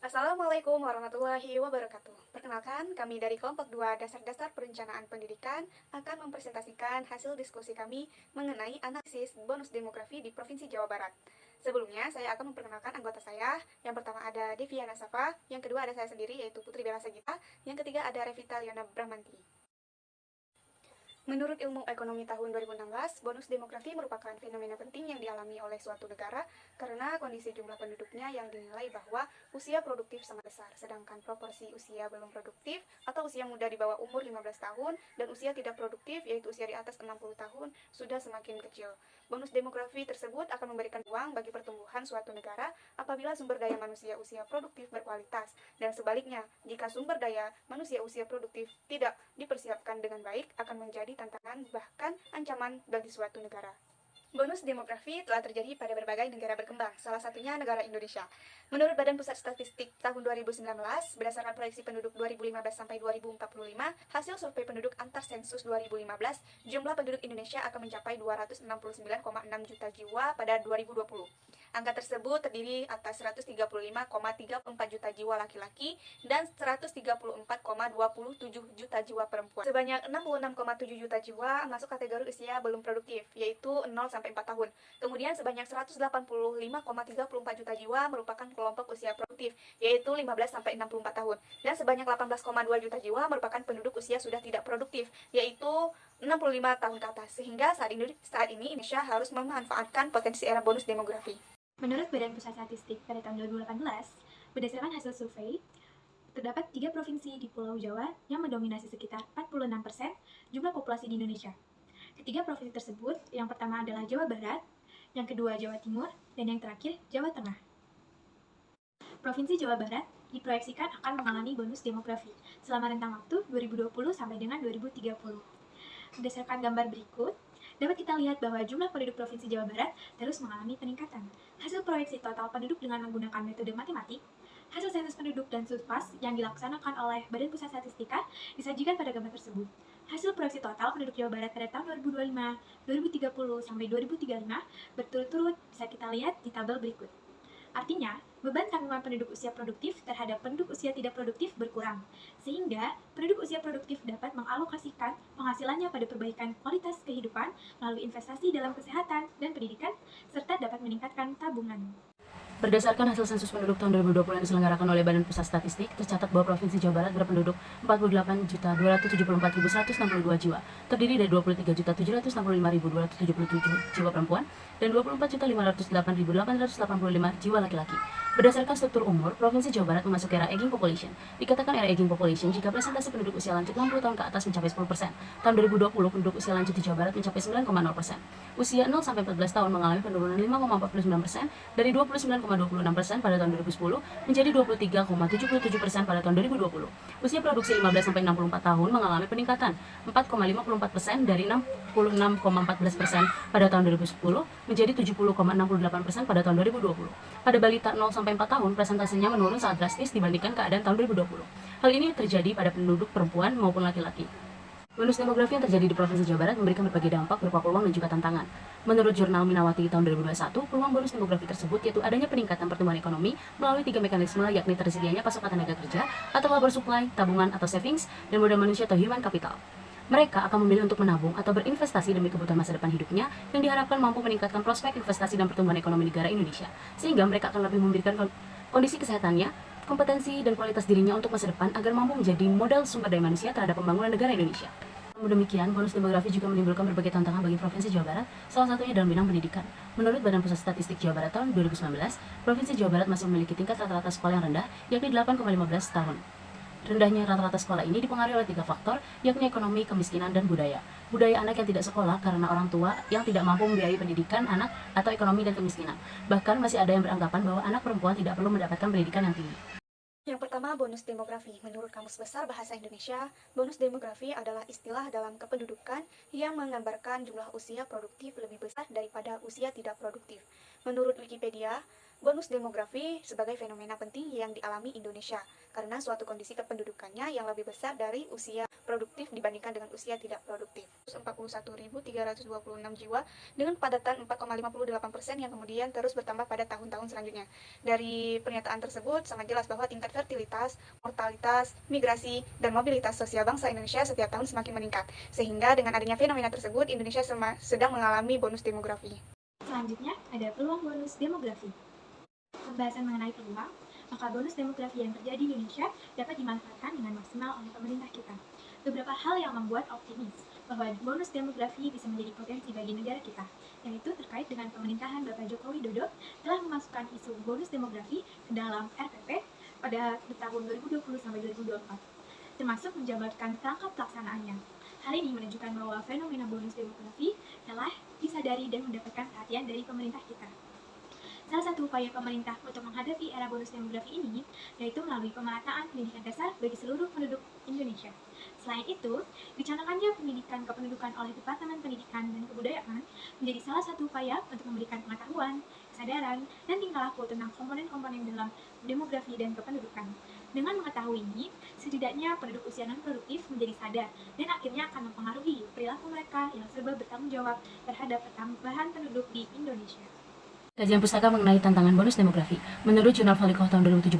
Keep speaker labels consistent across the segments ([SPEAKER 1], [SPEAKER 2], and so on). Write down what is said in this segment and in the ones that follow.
[SPEAKER 1] Assalamualaikum warahmatullahi wabarakatuh. Perkenalkan, kami dari kelompok 2 Dasar-Dasar Perencanaan Pendidikan akan mempresentasikan hasil diskusi kami mengenai analisis bonus demografi di Provinsi Jawa Barat. Sebelumnya, saya akan memperkenalkan anggota saya. Yang pertama ada Deviana Safa, yang kedua ada saya sendiri yaitu Putri Bella Sagita, yang ketiga ada Revita Liana Bramanti. Menurut ilmu ekonomi tahun 2016, bonus demografi merupakan fenomena penting yang dialami oleh suatu negara karena kondisi jumlah penduduknya yang dinilai bahwa usia produktif sangat besar, sedangkan proporsi usia belum produktif atau usia muda di bawah umur 15 tahun dan usia tidak produktif yaitu usia di atas 60 tahun sudah semakin kecil. Bonus demografi tersebut akan memberikan ruang bagi pertumbuhan suatu negara apabila sumber daya manusia usia produktif berkualitas, dan sebaliknya, jika sumber daya manusia usia produktif tidak dipersiapkan dengan baik, akan menjadi tantangan bahkan ancaman bagi suatu negara. Bonus demografi telah terjadi pada berbagai negara berkembang, salah satunya negara Indonesia. Menurut Badan Pusat Statistik tahun 2019, berdasarkan proyeksi penduduk 2015 sampai 2045, hasil survei penduduk antar sensus 2015, jumlah penduduk Indonesia akan mencapai 269,6 juta jiwa pada 2020. Angka tersebut terdiri atas 135,34 juta jiwa laki-laki dan 134,27 juta jiwa perempuan. Sebanyak 66,7 juta jiwa masuk kategori usia belum produktif, yaitu 0 sampai 4 tahun. Kemudian sebanyak 185,34 juta jiwa merupakan kelompok usia produktif, yaitu 15 sampai 64 tahun. Dan sebanyak 18,2 juta jiwa merupakan penduduk usia sudah tidak produktif, yaitu 65 tahun ke atas. Sehingga saat ini Indonesia harus memanfaatkan potensi era bonus demografi.
[SPEAKER 2] Menurut Badan Pusat Statistik pada tahun 2018, berdasarkan hasil survei, terdapat 3 provinsi di Pulau Jawa yang mendominasi sekitar 46% jumlah populasi di Indonesia. Ketiga provinsi tersebut, yang pertama adalah Jawa Barat, yang kedua Jawa Timur, dan yang terakhir Jawa Tengah. Provinsi Jawa Barat diproyeksikan akan mengalami bonus demografi selama rentang waktu 2020 sampai dengan 2030. Berdasarkan gambar berikut, dapat kita lihat bahwa jumlah penduduk Provinsi Jawa Barat terus mengalami peningkatan. Hasil proyeksi total penduduk dengan menggunakan metode matematik, hasil sensus penduduk dan surpas yang dilaksanakan oleh Badan Pusat Statistika disajikan pada gambar tersebut. Hasil proyeksi total penduduk Jawa Barat pada tahun 2025, 2030, sampai 2035 berturut-turut bisa kita lihat di tabel berikut. Artinya, beban tanggungan penduduk usia produktif terhadap penduduk usia tidak produktif berkurang, sehingga penduduk usia produktif dapat mengalokasikan penghasilannya pada perbaikan kualitas kehidupan melalui investasi dalam kesehatan dan pendidikan, serta dapat meningkatkan tabungan.
[SPEAKER 3] Berdasarkan hasil sensus penduduk tahun 2020 yang diselenggarakan oleh Badan Pusat Statistik, tercatat bahwa Provinsi Jawa Barat berpenduduk 48.274.162 jiwa, terdiri dari 23.765.277 jiwa perempuan dan 24.508.885 jiwa laki-laki. Berdasarkan struktur umur, Provinsi Jawa Barat memasuki era aging population. Dikatakan era aging population jika presentasi penduduk usia lanjut 60 tahun ke atas mencapai 10%. Tahun 2020, penduduk usia lanjut di Jawa Barat mencapai 9,0%. Usia 0 sampai 14 tahun mengalami penurunan 5,49% dari 29,26% pada tahun 2010 menjadi 23,77% pada tahun 2020. Usia produksi 15 sampai 64 tahun mengalami peningkatan 4,54% dari 66,14% pada tahun 2010 menjadi 70,68% pada tahun 2020. Pada balita 0 sampai 4 tahun, presentasinya menurun sangat drastis dibandingkan keadaan tahun 2020. Hal ini terjadi pada penduduk perempuan maupun laki-laki. Bonus demografi yang terjadi di Provinsi Jawa Barat memberikan berbagai dampak berupa peluang dan juga tantangan. Menurut Jurnal Minawati tahun 2021, peluang bonus demografi tersebut yaitu adanya peningkatan pertumbuhan ekonomi melalui 3 mekanisme, yakni tersedianya pasokan tenaga kerja atau labor supply, tabungan atau savings, dan modal manusia atau human capital. Mereka akan memilih untuk menabung atau berinvestasi demi kebutuhan masa depan hidupnya yang diharapkan mampu meningkatkan prospek investasi dan pertumbuhan ekonomi negara Indonesia, sehingga mereka akan lebih memberikan kondisi kesehatannya, kompetensi, dan kualitas dirinya untuk masa depan agar mampu menjadi modal sumber daya manusia terhadap pembangunan negara Indonesia. Namun demikian, bonus demografi juga menimbulkan berbagai tantangan bagi Provinsi Jawa Barat, salah satunya dalam bidang pendidikan. Menurut Badan Pusat Statistik Jawa Barat tahun 2019, Provinsi Jawa Barat masih memiliki tingkat rata-rata sekolah yang rendah, yakni 8,15 tahun. Rendahnya rata-rata sekolah ini dipengaruhi oleh 3 faktor, yakni ekonomi, kemiskinan, dan budaya. Budaya anak yang tidak sekolah karena orang tua yang tidak mampu membiayai pendidikan anak atau ekonomi dan kemiskinan. Bahkan masih ada yang beranggapan bahwa anak perempuan tidak perlu mendapatkan pendidikan yang tinggi.
[SPEAKER 1] Yang pertama, bonus demografi. Menurut Kamus Besar Bahasa Indonesia, bonus demografi adalah istilah dalam kependudukan yang menggambarkan jumlah usia produktif lebih besar daripada usia tidak produktif. Menurut Wikipedia, Bonus demografi sebagai fenomena penting yang dialami Indonesia karena suatu kondisi kependudukannya yang lebih besar dari usia produktif dibandingkan dengan usia tidak produktif. 41.326 jiwa dengan kepadatan 4,58% yang kemudian terus bertambah pada tahun-tahun selanjutnya. Dari pernyataan tersebut sangat jelas bahwa tingkat fertilitas, mortalitas, migrasi, dan mobilitas sosial bangsa Indonesia setiap tahun semakin meningkat. Sehingga dengan adanya fenomena tersebut, Indonesia sedang mengalami bonus demografi.
[SPEAKER 2] Selanjutnya, ada peluang bonus demografi. Pembahasan mengenai peluang, maka bonus demografi yang terjadi di Indonesia dapat dimanfaatkan dengan maksimal oleh pemerintah kita. Beberapa hal yang membuat optimis bahwa bonus demografi bisa menjadi potensi bagi negara kita, yaitu terkait dengan pemerintahan Bapak Joko Widodo telah memasukkan isu bonus demografi ke dalam RPP pada tahun 2020 sampai 2024, termasuk menjabarkan kerangka pelaksanaannya. Hal ini menunjukkan bahwa fenomena bonus demografi telah disadari dan mendapatkan perhatian dari pemerintah kita. Salah satu upaya pemerintah untuk menghadapi era bonus demografi ini yaitu melalui pemerataan pendidikan dasar bagi seluruh penduduk Indonesia. Selain itu, dicanangkannya pendidikan kependudukan oleh Departemen Pendidikan dan Kebudayaan menjadi salah satu upaya untuk memberikan pengetahuan, kesadaran, dan tingkah laku tentang komponen-komponen dalam demografi dan kependudukan. Dengan mengetahui ini, setidaknya penduduk usia non-produktif menjadi sadar dan akhirnya akan mempengaruhi perilaku mereka yang serba bertanggung jawab terhadap pertambahan penduduk di Indonesia.
[SPEAKER 3] Kajian pustaka mengenai tantangan bonus demografi. Menurut Jurnal Valikoh tahun 2017,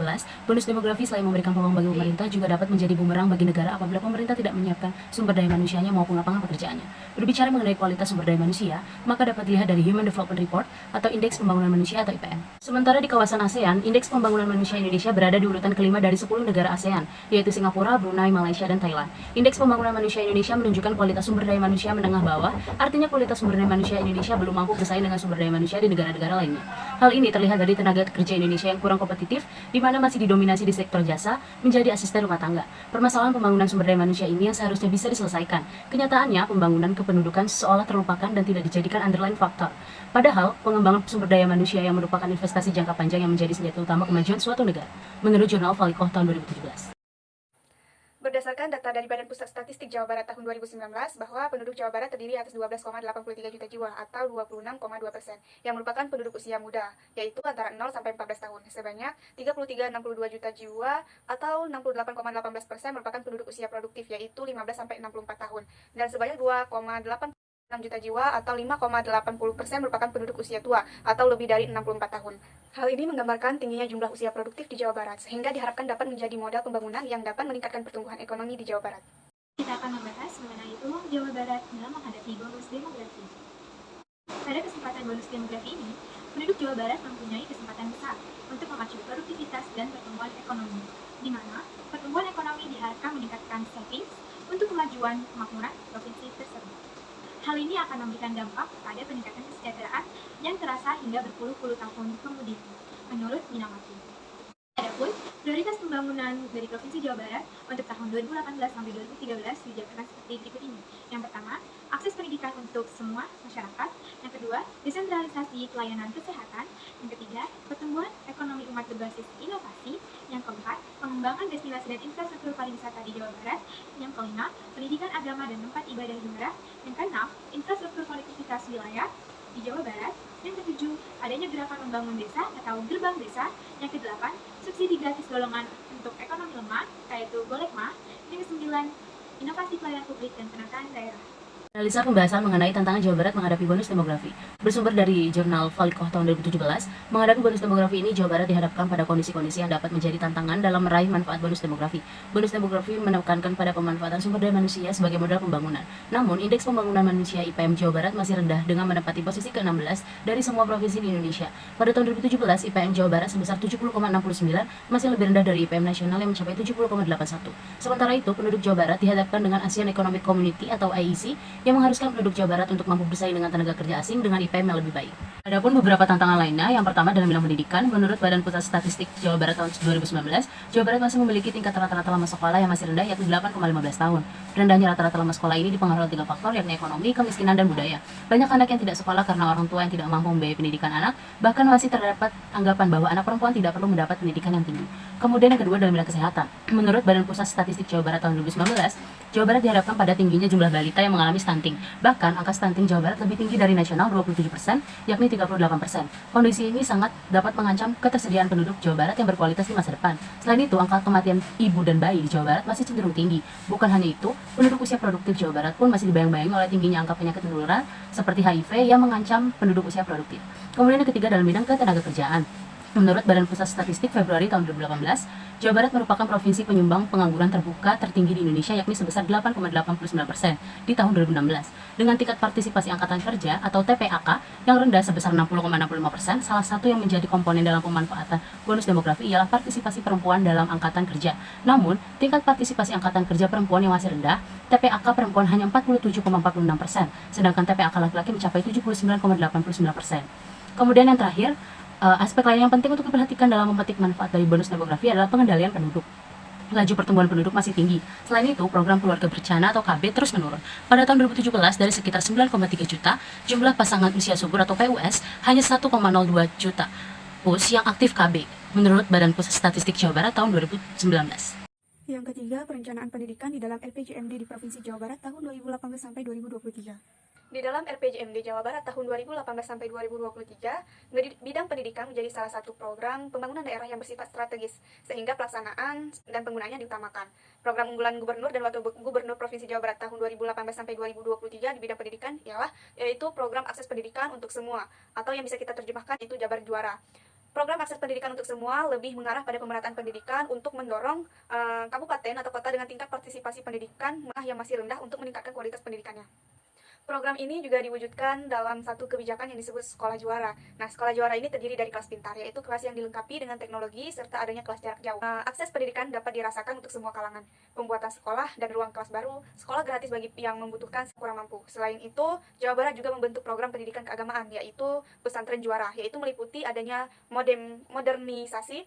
[SPEAKER 3] bonus demografi selain memberikan peluang bagi pemerintah juga dapat menjadi bumerang bagi negara apabila pemerintah tidak menyiapkan sumber daya manusianya maupun lapangan pekerjaannya. Berbicara mengenai kualitas sumber daya manusia, maka dapat dilihat dari Human Development Report atau Indeks Pembangunan Manusia atau IPM. Sementara di kawasan ASEAN, Indeks Pembangunan Manusia Indonesia berada di urutan kelima dari 10 negara ASEAN, yaitu Singapura, Brunei, Malaysia, dan Thailand. Indeks Pembangunan Manusia Indonesia menunjukkan kualitas sumber daya manusia menengah bawah, artinya kualitas sumber daya manusia Indonesia belum mampu bersaing dengan sumber daya manusia di negara-negara lainnya. Hal ini terlihat dari tenaga kerja Indonesia yang kurang kompetitif, di mana masih didominasi di sektor jasa, menjadi asisten rumah tangga. Permasalahan pembangunan sumber daya manusia ini yang seharusnya bisa diselesaikan. Kenyataannya, pembangunan kependudukan seolah terlupakan dan tidak dijadikan underlying faktor. Padahal, pengembangan sumber daya manusia yang merupakan investasi jangka panjang yang menjadi senjata utama kemajuan suatu negara, menurut Jurnal Valikoh tahun 2017.
[SPEAKER 1] Berdasarkan data dari Badan Pusat Statistik Jawa Barat tahun 2019, bahwa penduduk Jawa Barat terdiri atas 12,83 juta jiwa atau 26,2%, yang merupakan penduduk usia muda, yaitu antara 0 sampai 14 tahun. Sebanyak 33,62 juta jiwa atau 68,18% merupakan penduduk usia produktif, yaitu 15 sampai 64 tahun. Dan sebanyak 2,86 juta jiwa atau 5,80% merupakan penduduk usia tua atau lebih dari 64 tahun. Hal ini menggambarkan tingginya jumlah usia produktif di Jawa Barat, sehingga diharapkan dapat menjadi modal pembangunan yang dapat meningkatkan pertumbuhan ekonomi di Jawa Barat.
[SPEAKER 2] Kita akan membahas mengenai peluang Jawa Barat dalam menghadapi bonus demografi. Pada kesempatan bonus demografi ini, penduduk Jawa Barat mempunyai kesempatan besar untuk memacu produktivitas dan pertumbuhan ekonomi, di mana pertumbuhan ekonomi diharapkan meningkatkan savings untuk kemajuan kemakmuran provinsi tersebut. Hal ini akan memberikan dampak pada peningkatan kesejahteraan yang terasa hingga berpuluh-puluh tahun kemudian, menurut Minamati. Adapun prioritas pembangunan dari Provinsi Jawa Barat untuk tahun 2018 sampai 2013 dijabarkan seperti berikut ini. Yang pertama, akses pendidikan untuk semua masyarakat. Yang kedua, desentralisasi pelayanan kesehatan. Yang ketiga, pertumbuhan ekonomi umat berbasis inovasi. Yang keempat, pengembangan destinasi dan infrastruktur pariwisata di Jawa Barat. Yang kelima, pendidikan agama dan tempat ibadah daerah. Yang keenam, infrastruktur konektivitas wilayah di Jawa Barat. Yang ketujuh, adanya gerakan membangun desa atau gerbang desa. Yang kedelapan, subsidi gratis golongan untuk ekonomi lemah, yaitu Golekma. Yang kesembilan, inovasi pelayanan publik dan penataan daerah.
[SPEAKER 3] Analisa pembahasan mengenai tantangan Jawa Barat menghadapi bonus demografi. Bersumber dari Jurnal Valikoh tahun 2017, menghadapi bonus demografi ini Jawa Barat dihadapkan pada kondisi-kondisi yang dapat menjadi tantangan dalam meraih manfaat bonus demografi. Bonus demografi menekankan pada pemanfaatan sumber daya manusia sebagai modal pembangunan. Namun, Indeks Pembangunan Manusia IPM Jawa Barat masih rendah dengan menempati posisi ke-16 dari semua provinsi di Indonesia. Pada tahun 2017, IPM Jawa Barat sebesar 70,69, masih lebih rendah dari IPM nasional yang mencapai 70,81. Sementara itu, penduduk Jawa Barat dihadapkan dengan ASEAN Economic Community atau AEC yang mengharuskan penduduk Jawa Barat untuk mampu bersaing dengan tenaga kerja asing dengan IPM yang lebih baik. Adapun beberapa tantangan lainnya, yang pertama dalam bidang pendidikan, menurut Badan Pusat Statistik Jawa Barat tahun 2019, Jawa Barat masih memiliki tingkat rata-rata lama sekolah yang masih rendah, yaitu 8,15 tahun. Rendahnya rata-rata lama sekolah ini dipengaruhi oleh 3 faktor, yakni ekonomi, kemiskinan, dan budaya. Banyak anak yang tidak sekolah karena orang tua yang tidak mampu membiayai pendidikan anak, bahkan masih terdapat anggapan bahwa anak perempuan tidak perlu mendapat pendidikan yang tinggi. Kemudian yang kedua dalam bidang kesehatan. Menurut Badan Pusat Statistik Jawa Barat tahun 2019, Jawa Barat dihadapkan pada tingginya jumlah balita yang mengalami stunting stunting. Bahkan angka stunting Jawa Barat lebih tinggi dari nasional 27%, yakni 38%. Kondisi ini sangat dapat mengancam ketersediaan penduduk Jawa Barat yang berkualitas di masa depan. Selain itu, angka kematian ibu dan bayi di Jawa Barat masih cenderung tinggi. Bukan hanya itu, penduduk usia produktif Jawa Barat pun masih dibayang-bayangi oleh tingginya angka penyakit menular seperti HIV yang mengancam penduduk usia produktif. Kemudian yang ketiga dalam bidang ketenagakerjaan. Menurut Badan Pusat Statistik Februari tahun 2018, Jawa Barat merupakan provinsi penyumbang pengangguran terbuka tertinggi di Indonesia yakni sebesar 8,89% di tahun 2016. Dengan tingkat partisipasi angkatan kerja atau TPAK yang rendah sebesar 60,65%, salah satu yang menjadi komponen dalam pemanfaatan bonus demografi ialah partisipasi perempuan dalam angkatan kerja. Namun, tingkat partisipasi angkatan kerja perempuan yang masih rendah, TPAK perempuan hanya 47,46%, sedangkan TPAK laki-laki mencapai 79,89%. Kemudian yang terakhir, aspek lain yang penting untuk diperhatikan dalam memetik manfaat dari bonus demografi adalah pengendalian penduduk. Laju pertumbuhan penduduk masih tinggi. Selain itu, program keluarga berencana atau KB terus menurun. Pada tahun 2017, dari sekitar 9,3 juta, jumlah pasangan usia subur atau PUS hanya 1,02 juta PUS yang aktif KB, menurut Badan Pusat Statistik Jawa Barat tahun 2019.
[SPEAKER 1] Yang ketiga, perencanaan pendidikan di dalam RPJMD di Provinsi Jawa Barat tahun 2018 sampai 2023. Di dalam RPJMD Jawa Barat tahun 2018 sampai 2023, bidang pendidikan menjadi salah satu program pembangunan daerah yang bersifat strategis, sehingga pelaksanaan dan penggunaannya diutamakan. Program unggulan Gubernur dan Wakil Gubernur Provinsi Jawa Barat tahun 2018 sampai 2023 di bidang pendidikan yaitu program akses pendidikan untuk semua, atau yang bisa kita terjemahkan itu Jabar Juara. Program akses pendidikan untuk semua lebih mengarah pada pemerataan pendidikan untuk mendorong kabupaten atau kota dengan tingkat partisipasi pendidikan yang masih rendah untuk meningkatkan kualitas pendidikannya. Program ini juga diwujudkan dalam satu kebijakan yang disebut Sekolah Juara. Nah, Sekolah Juara ini terdiri dari kelas pintar, yaitu kelas yang dilengkapi dengan teknologi serta adanya kelas jarak jauh. Akses pendidikan dapat dirasakan untuk semua kalangan. Pembuatan sekolah dan ruang kelas baru, sekolah gratis bagi yang membutuhkan kurang mampu. Selain itu, Jawa Barat juga membentuk program pendidikan keagamaan, yaitu Pesantren Juara, yaitu meliputi adanya modernisasi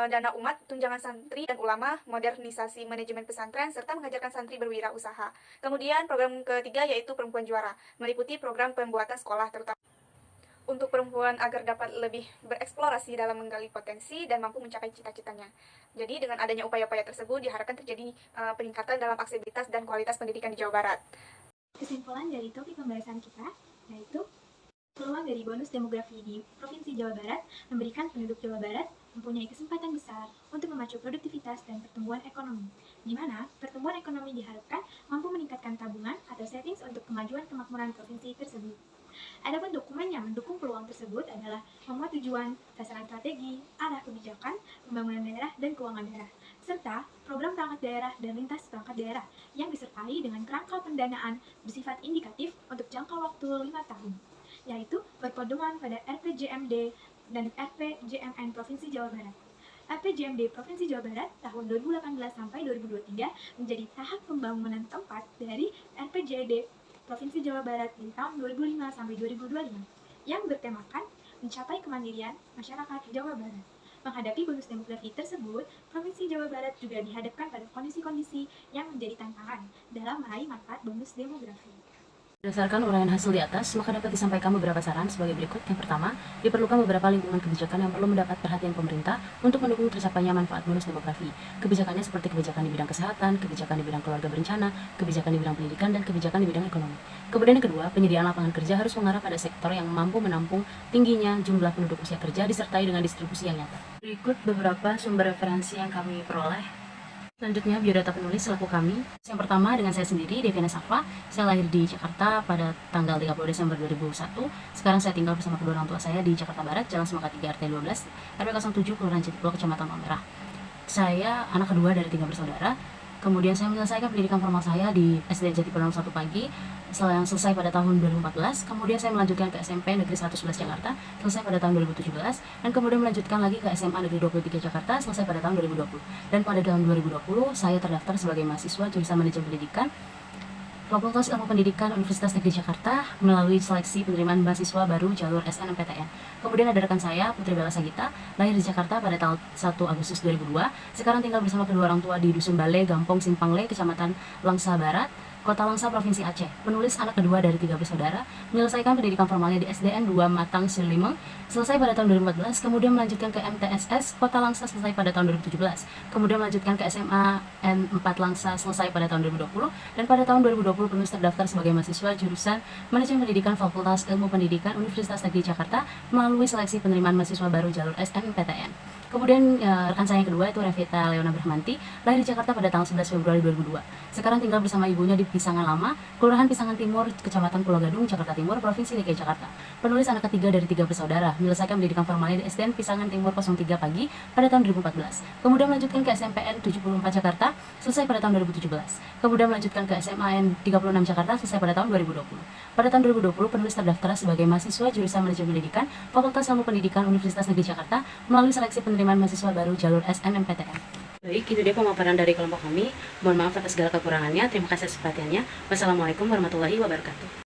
[SPEAKER 1] dana umat, tunjangan santri dan ulama, modernisasi manajemen pesantren, serta mengajarkan santri berwirausaha. Kemudian program ketiga yaitu Perempuan Juara, meliputi program pembuatan sekolah terutama untuk perempuan agar dapat lebih bereksplorasi dalam menggali potensi dan mampu mencapai cita-citanya. Jadi dengan adanya upaya-upaya tersebut diharapkan terjadi peningkatan dalam aksesibilitas dan kualitas pendidikan di Jawa Barat.
[SPEAKER 2] Kesimpulan dari topik pembahasan kita yaitu peluang dari bonus demografi di Provinsi Jawa Barat memberikan penduduk Jawa Barat mempunyai kesempatan besar untuk memacu produktivitas dan pertumbuhan ekonomi, di mana pertumbuhan ekonomi diharapkan mampu meningkatkan tabungan atau savings untuk kemajuan kemakmuran provinsi tersebut. Adapun dokumen yang mendukung peluang tersebut adalah memuat tujuan, sasaran strategi, arah kebijakan, pembangunan daerah, dan keuangan daerah, serta program perangkat daerah dan lintas perangkat daerah yang disertai dengan kerangka pendanaan bersifat indikatif untuk jangka waktu 5 tahun, yaitu berpedoman pada RPJMD dan RPJMN Provinsi Jawa Barat. RPJMD Provinsi Jawa Barat tahun 2018 sampai 2023 menjadi tahap pembangunan keempat dari RPJMD Provinsi Jawa Barat di tahun 2005 sampai 2025 yang bertemakan mencapai kemandirian masyarakat Jawa Barat. Menghadapi bonus demografi tersebut, Provinsi Jawa Barat juga dihadapkan pada kondisi-kondisi yang menjadi tantangan dalam meraih manfaat bonus demografi.
[SPEAKER 3] Berdasarkan uraian hasil di atas, maka dapat disampaikan beberapa saran sebagai berikut. Yang pertama, diperlukan beberapa lingkungan kebijakan yang perlu mendapat perhatian pemerintah untuk mendukung tercapainya manfaat bonus demografi. Kebijakannya seperti kebijakan di bidang kesehatan, kebijakan di bidang keluarga berencana, kebijakan di bidang pendidikan, dan kebijakan di bidang ekonomi. Kemudian yang kedua, penyediaan lapangan kerja harus mengarah pada sektor yang mampu menampung tingginya jumlah penduduk usia kerja disertai dengan distribusi yang nyata. Berikut beberapa sumber referensi yang kami peroleh. Selanjutnya, biodata penulis selaku kami. Yang pertama, dengan saya sendiri, Deviana Safa. Saya lahir di Jakarta pada tanggal 30 Desember 2001. Sekarang saya tinggal bersama kedua orang tua saya di Jakarta Barat, Jalan Semangka 3 RT 12, RW 07, Kelurahan Jatipulo, Kecamatan Palmerah. Saya anak kedua dari 3 bersaudara. Kemudian saya menyelesaikan pendidikan formal saya di SD Jatipulo 1 Pagi, yang selesai pada tahun 2014. Kemudian saya melanjutkan ke SMP Negeri 111 Jakarta, selesai pada tahun 2017, dan kemudian melanjutkan lagi ke SMA Negeri 23 Jakarta, selesai pada tahun 2020. Dan pada tahun 2020 saya terdaftar sebagai mahasiswa jurusan Manajemen Pendidikan Fakultas Ilmu Pendidikan Universitas Negeri Jakarta melalui seleksi penerimaan mahasiswa baru jalur SNMPTN. Kemudian ada rekan saya, Putri Bella Sagita, lahir di Jakarta pada tanggal 1 Agustus 2002. Sekarang tinggal bersama kedua orang tua di Dusun Bale, Gampong Simpang Le, Kecamatan Langsa Barat, Kota Langsa, Provinsi Aceh. Penulis anak kedua dari 3 bersaudara, menyelesaikan pendidikan formalnya di SDN 2 Matang Silimeng, selesai pada tahun 2014, kemudian melanjutkan ke MTSS Kota Langsa selesai pada tahun 2017, kemudian melanjutkan ke SMA N4 Langsa selesai pada tahun 2020, dan pada tahun 2020 penulis terdaftar sebagai mahasiswa jurusan Manajemen Pendidikan Fakultas Ilmu Pendidikan Universitas Negeri Jakarta melalui seleksi penerimaan mahasiswa baru jalur SNMPTN. Kemudian rekan saya yang kedua itu Revita Leona Brahmanti, lahir di Jakarta pada tanggal 11 Februari 2002. Sekarang tinggal bersama ibunya di Pisangan Lama, Kelurahan Pisangan Timur, Kecamatan Pulau Gadung, Jakarta Timur, Provinsi DKI Jakarta. Penulis anak ketiga dari 3 bersaudara, menyelesaikan pendidikan formalnya di SDN Pisangan Timur 03 Pagi pada tahun 2014. Kemudian melanjutkan ke SMPN 74 Jakarta, selesai pada tahun 2017. Kemudian melanjutkan ke SMAN 36 Jakarta, selesai pada tahun 2020. Pada tahun 2020, penulis terdaftar sebagai mahasiswa jurusan Manajemen Pendidikan Fakultas Ilmu Pendidikan Universitas Negeri Jakarta melalui seleksi penerimaan mahasiswa baru jalur SNMPTN. Baik, itu dia pemaparan dari kelompok kami. Mohon maaf atas segala kekurangannya. Terima kasih atas perhatiannya. Wassalamualaikum warahmatullahi wabarakatuh.